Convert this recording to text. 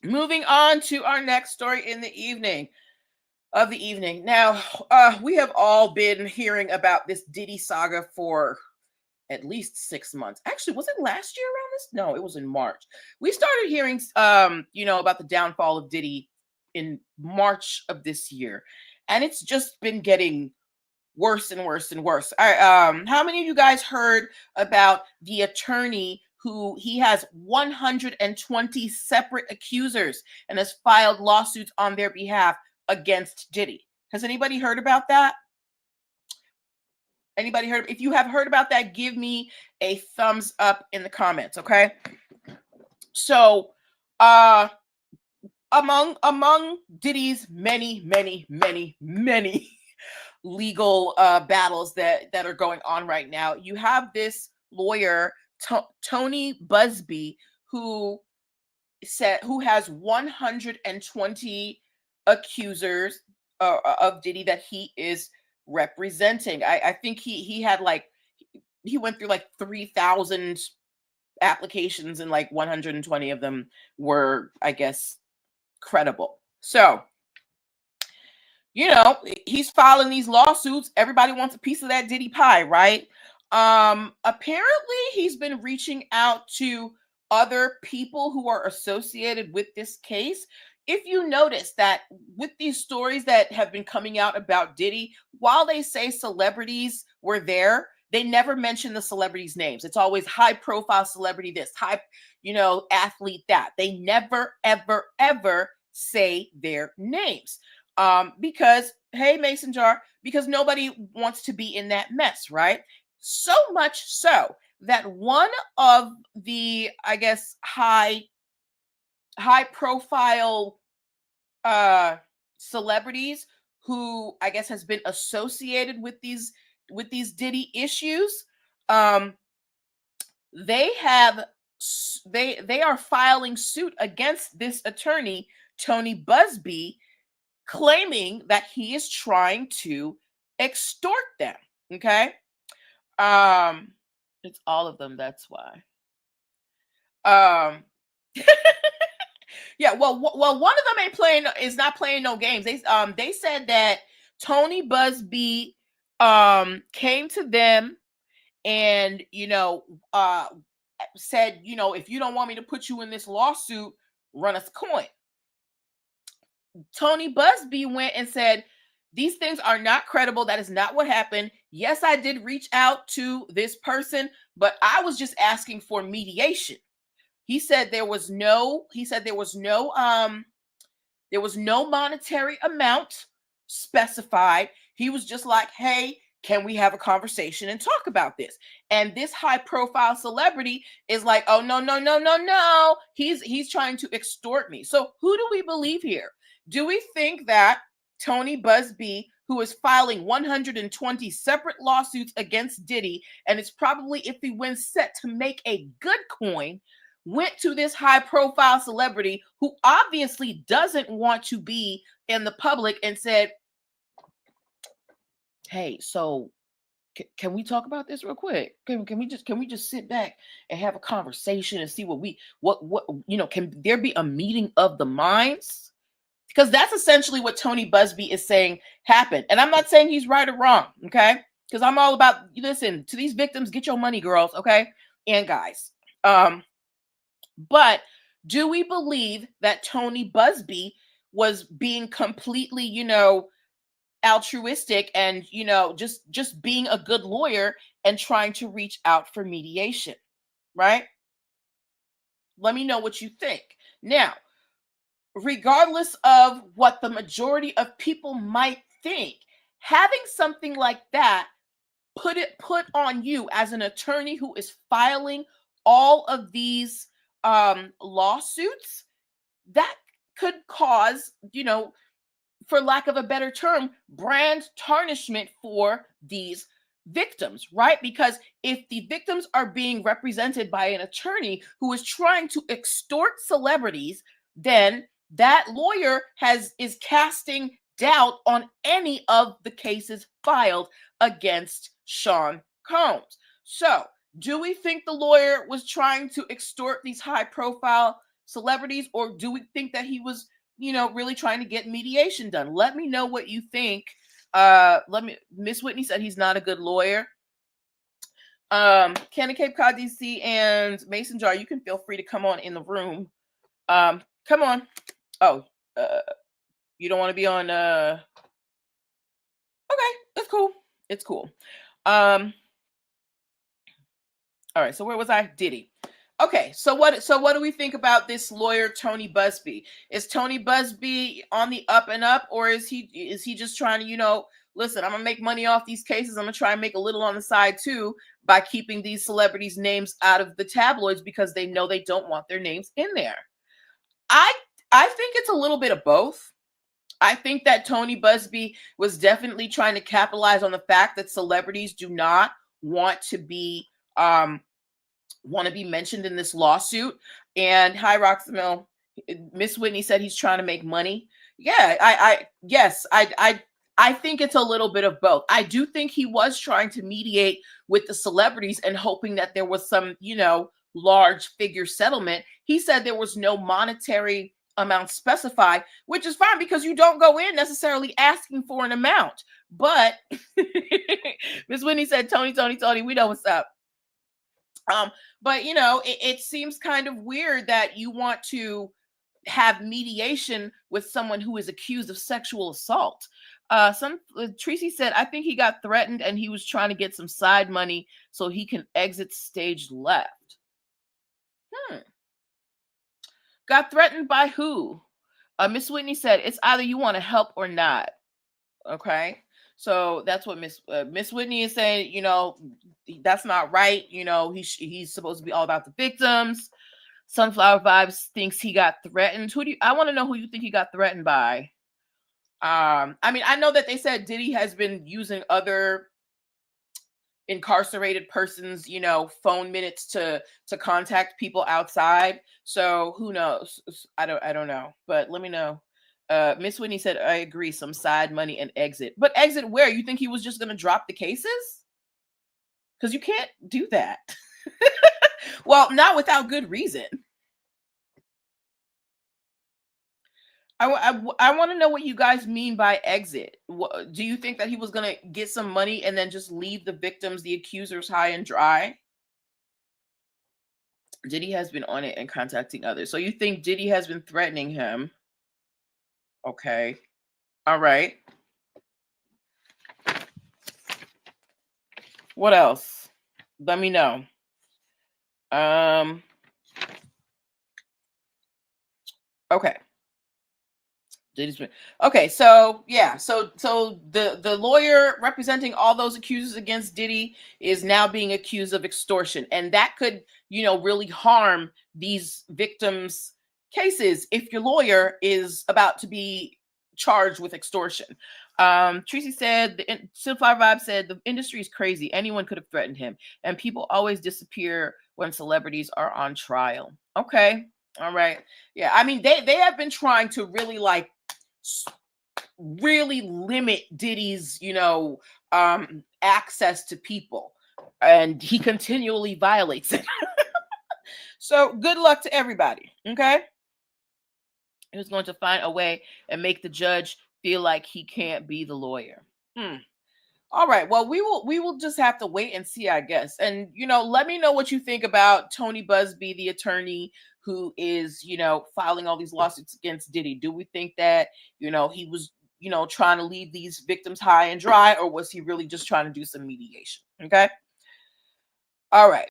Moving on to our next story in the evening. Now, we have all been hearing about this Diddy saga for at least 6 months. Actually, was it last year around this? No, it was in March. We started hearing, about the downfall of Diddy in March of this year, and it's just been getting worse and worse and worse. How many of you guys heard about the attorney who he has 120 separate accusers and has filed lawsuits on their behalf against Diddy? Has anybody heard about that? Anybody heard? If you have heard about that, give me a thumbs up in the comments, okay? So, among Diddy's many legal battles that are going on right now, you have this lawyer Tony Busby who has 120 accusers of Diddy that he is representing. I think he went through like 3,000 applications and like 120 of them were, I guess, credible. So, he's filing these lawsuits. Everybody wants a piece of that Diddy pie, right? Apparently he's been reaching out to other people who are associated with this case. If you notice that with these stories that have been coming out about Diddy, while they say celebrities were there, they never mention the celebrities' names. It's always high profile celebrity this, high, athlete that. They never, ever, ever say their names. Because, hey, Mason Jar, because nobody wants to be in that mess, right? So much so that one of the, I guess, high profile celebrities who I guess has been associated with these Diddy issues, they are filing suit against this attorney Tony Busby, claiming that he is trying to extort them. Okay. It's all of them, that's why. Yeah, well, one of them is not playing no games. They said that Tony Busby came to them and said, if you don't want me to put you in this lawsuit, run us a coin. Tony Busby went and said, these things are not credible. That is not what happened. Yes, I did reach out to this person, but I was just asking for mediation. He said there was no monetary amount specified. He was just like, hey, can we have a conversation and talk about this? And this high profile celebrity is like, oh, no. He's trying to extort me. So who do we believe here? Do we think that Tony Busby, who is filing 120 separate lawsuits against Diddy, and is probably, if he wins, set to make a good coin, went to this high profile celebrity who obviously doesn't want to be in the public and said, hey, so can we talk about this real quick? Can we just sit back and have a conversation and see can there be a meeting of the minds? Because that's essentially what Tony Busby is saying happened. And I'm not saying he's right or wrong, okay? Because I'm all about, listen, to these victims, get your money, girls, okay? And guys. But do we believe that Tony Busby was being completely, altruistic and, just being a good lawyer and trying to reach out for mediation, right? Let me know what you think. Now, regardless of what the majority of people might think, having something like that put on you as an attorney who is filing all of these lawsuits, that could cause, for lack of a better term, brand tarnishment for these victims, right? Because if the victims are being represented by an attorney who is trying to extort celebrities, then that lawyer is casting doubt on any of the cases filed against Sean Combs. So, do we think the lawyer was trying to extort these high profile celebrities, or do we think that he was, really trying to get mediation done? Let me know what you think. Miss Whitney said he's not a good lawyer. Candy Cape Cod DC and Mason Jar, you can feel free to come on in the room. Come on. Oh, you don't want to be on okay, it's cool. It's cool. All right, so where was I? Diddy. Okay, so what do we think about this lawyer Tony Busby? Is Tony Busby on the up and up, or is he just trying to, listen, I'm gonna make money off these cases. I'm gonna try and make a little on the side too by keeping these celebrities' names out of the tabloids because they know they don't want their names in there. I think it's a little bit of both. I think that Tony Busby was definitely trying to capitalize on the fact that celebrities do not want to be mentioned in this lawsuit. And hi, Roxamil, Miss Whitney said he's trying to make money. Yeah, I think it's a little bit of both. I do think he was trying to mediate with the celebrities and hoping that there was some, large figure settlement. He said there was no monetary amount specified, which is fine because you don't go in necessarily asking for an amount. But Miss Whitney said, Tony, we know what's up. But it seems kind of weird that you want to have mediation with someone who is accused of sexual assault. Tracy said, I think he got threatened and he was trying to get some side money so he can exit stage left. Got threatened by who? Miss Whitney said, it's either you want to help or not. Okay. So that's what Miss Whitney is saying, that's not right. He's supposed to be all about the victims. Sunflower Vibes thinks he got threatened. I want to know who you think he got threatened by. I mean, I know that they said Diddy has been using other incarcerated persons, phone minutes to contact people outside. So who knows? I don't know, but let me know. Miss Whitney said, I agree, some side money and exit. But exit where? You think he was just going to drop the cases? Because you can't do that. Well, not without good reason. I want to know what you guys mean by exit. Do you think that he was going to get some money and then just leave the victims, the accusers, high and dry? Diddy has been on it and contacting others. So you think Diddy has been threatening him? Okay. All right. What else? Let me know. Okay. Okay, so yeah, so the lawyer representing all those accusers against Diddy is now being accused of extortion, and that could, really harm these victims' cases if your lawyer is about to be charged with extortion. Tracy said, Sunflower Vibe said, the industry is crazy. Anyone could have threatened him, and people always disappear when celebrities are on trial. Okay, all right, yeah. I mean, they have been trying to really limit Diddy's, access to people, and he continually violates it. So good luck to everybody. Okay. He was going to find a way and make the judge feel like he can't be the lawyer. All right. Well, we will just have to wait and see, I guess. And, let me know what you think about Tony Busby, the attorney who is, filing all these lawsuits against Diddy. Do we think that, he was, trying to leave these victims high and dry, or was he really just trying to do some mediation? Okay. All right.